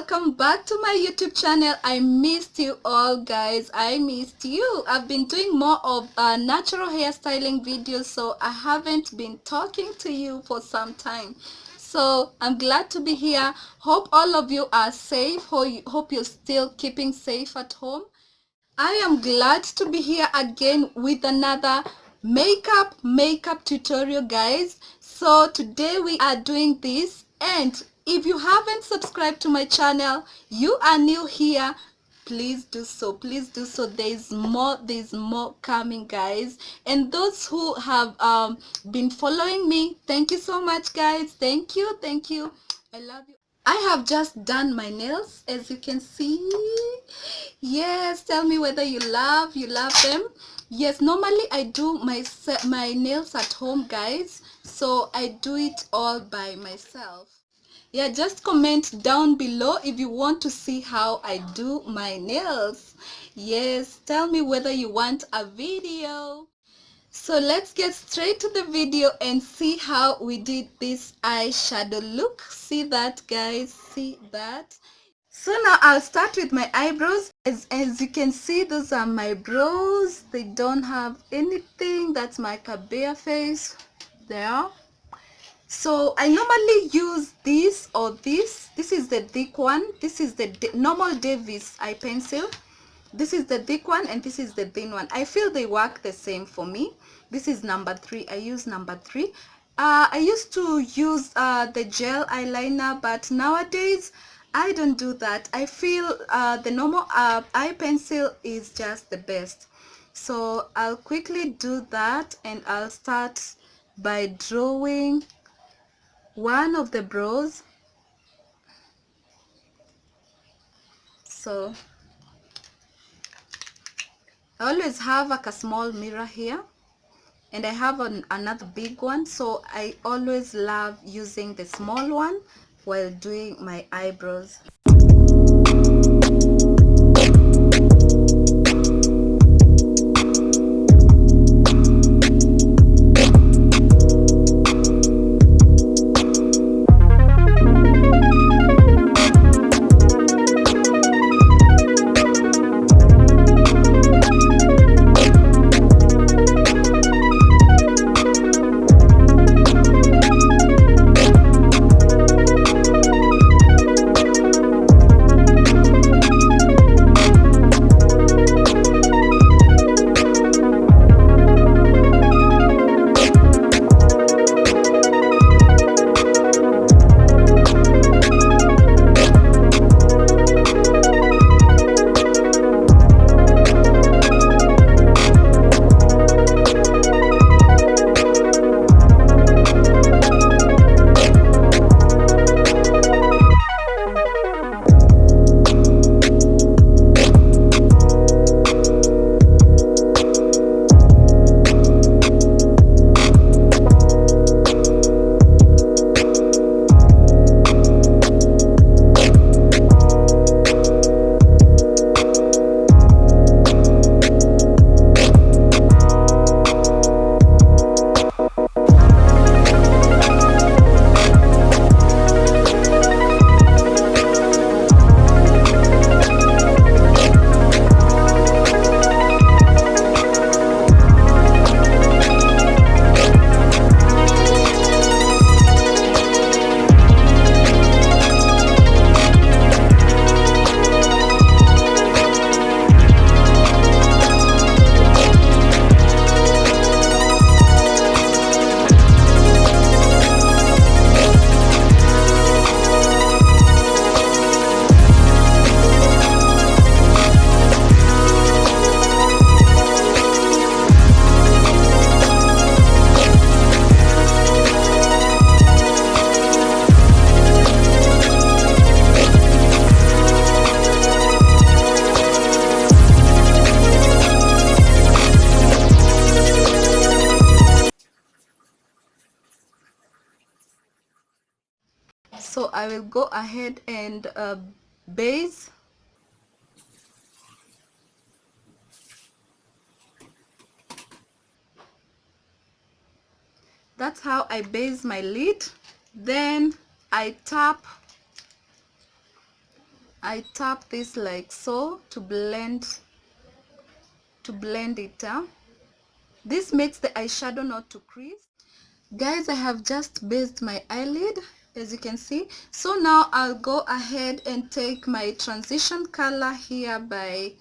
welcome back to my YouTube channel. I missed you all, guys. I missed you. I've been doing more of natural hairstyling videos, so I haven't been talking to you for some time. So I'm glad to be here. Hope all of you are safe. Hope you're still keeping safe at home. I am glad to be here again with another makeup tutorial, guys. So today we are doing this, and if you haven't subscribed to my channel, you are new here, please do so. Please do so. There's more coming, guys. And those who have been following me, thank you so much, guys. Thank you. I love you. I have just done my nails, as you can see. Yes, tell me whether you love them. Yes, normally I do my nails at home, guys, so I do it all by myself. Yeah, just comment down below if you want to see how I do my nails. Yes, tell me whether you want a video. So let's get straight to the video and see how we did this eyeshadow look. See that, guys? See that? So now I'll start with my eyebrows. As you can see, those are my brows. They don't have anything. That's my bare face there. So I normally use this or this. This is the thick one. This is the normal Davis eye pencil. This is the thick one and this is the thin one. I feel they work the same for me. This is number 3. I use number 3. I used to use the gel eyeliner, but nowadays I don't do that. I feel the normal eye pencil is just the best. So I'll quickly do that, and I'll start by drawing one of the brows. So I always have like a small mirror here, and I have another big one, so I always love using the small one while doing my eyebrows. So I will go ahead and base. That's how I base my lid. Then I tap I tap this like so to blend it out. This makes the eyeshadow not to crease. Guys, I have just based my eyelid, as you can see. So now I'll go ahead and take my transition color here by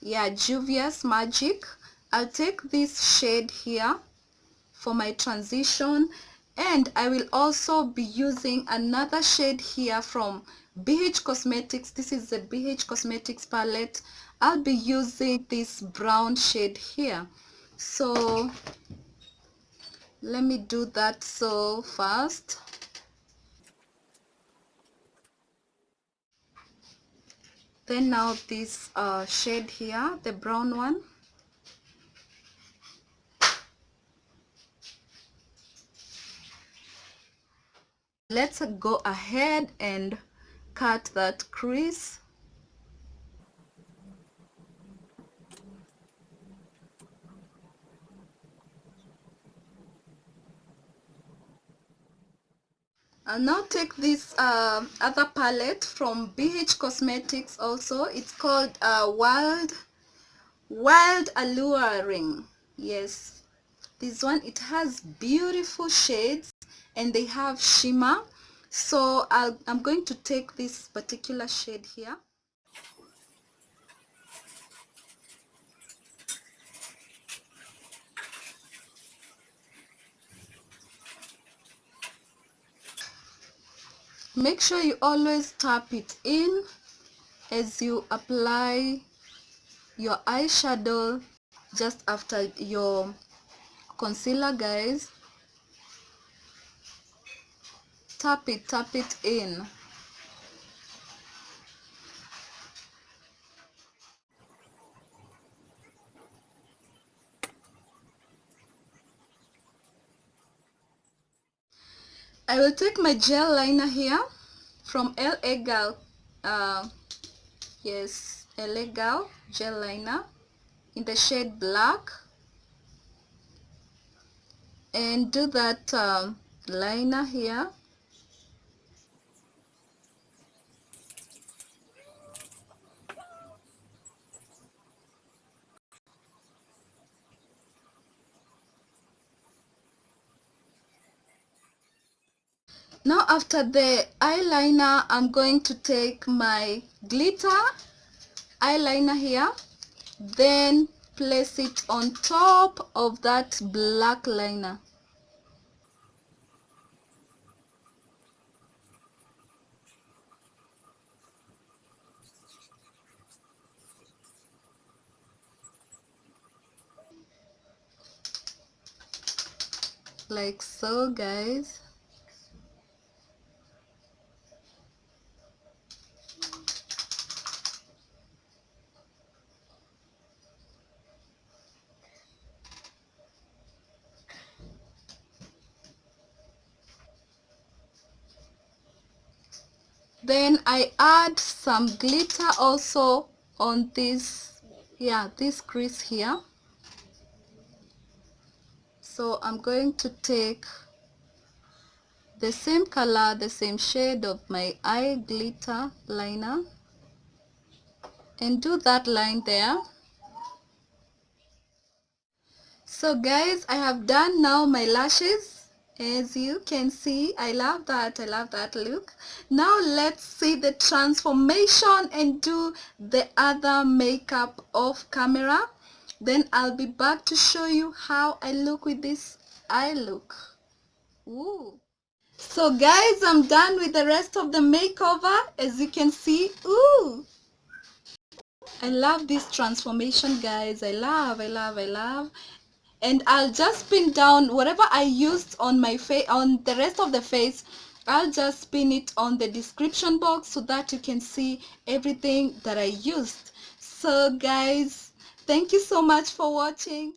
Juvia's Magic. I'll take this shade here for my transition, and I will also be using another shade here from BH Cosmetics. This is the BH Cosmetics palette. I'll be using this brown shade here. So let me do that so fast. Then now this shade here, the brown one. Let's go ahead and cut that crease. I'll now take this other palette from BH Cosmetics also. It's called Wild Alluring. Yes, this one, it has beautiful shades and they have shimmer. So I'm going to take this particular shade here. Make sure you always tap it in as you apply your eyeshadow just after your concealer, guys. Tap it in. I will take my gel liner here from LA Girl. Yes, LA Girl gel liner in the shade black, and do that liner here. Now after the eyeliner, I'm going to take my glitter eyeliner here, then place it on top of that black liner. Like so, guys. Then I add some glitter also on this, this crease here. So I'm going to take the same color, the same shade of my eye glitter liner and do that line there. So guys, I have done now my lashes. As you can see, I love that look. Now let's see the transformation and do the other makeup off camera. Then I'll be back to show you how I look with this eye look. Ooh. So guys, I'm done with the rest of the makeover. As you can see, ooh, I love this transformation, guys. I love. And I'll just pin down whatever I used on my face, on the rest of the face. I'll just pin it on the description box so that you can see everything that I used. So guys, thank you so much for watching.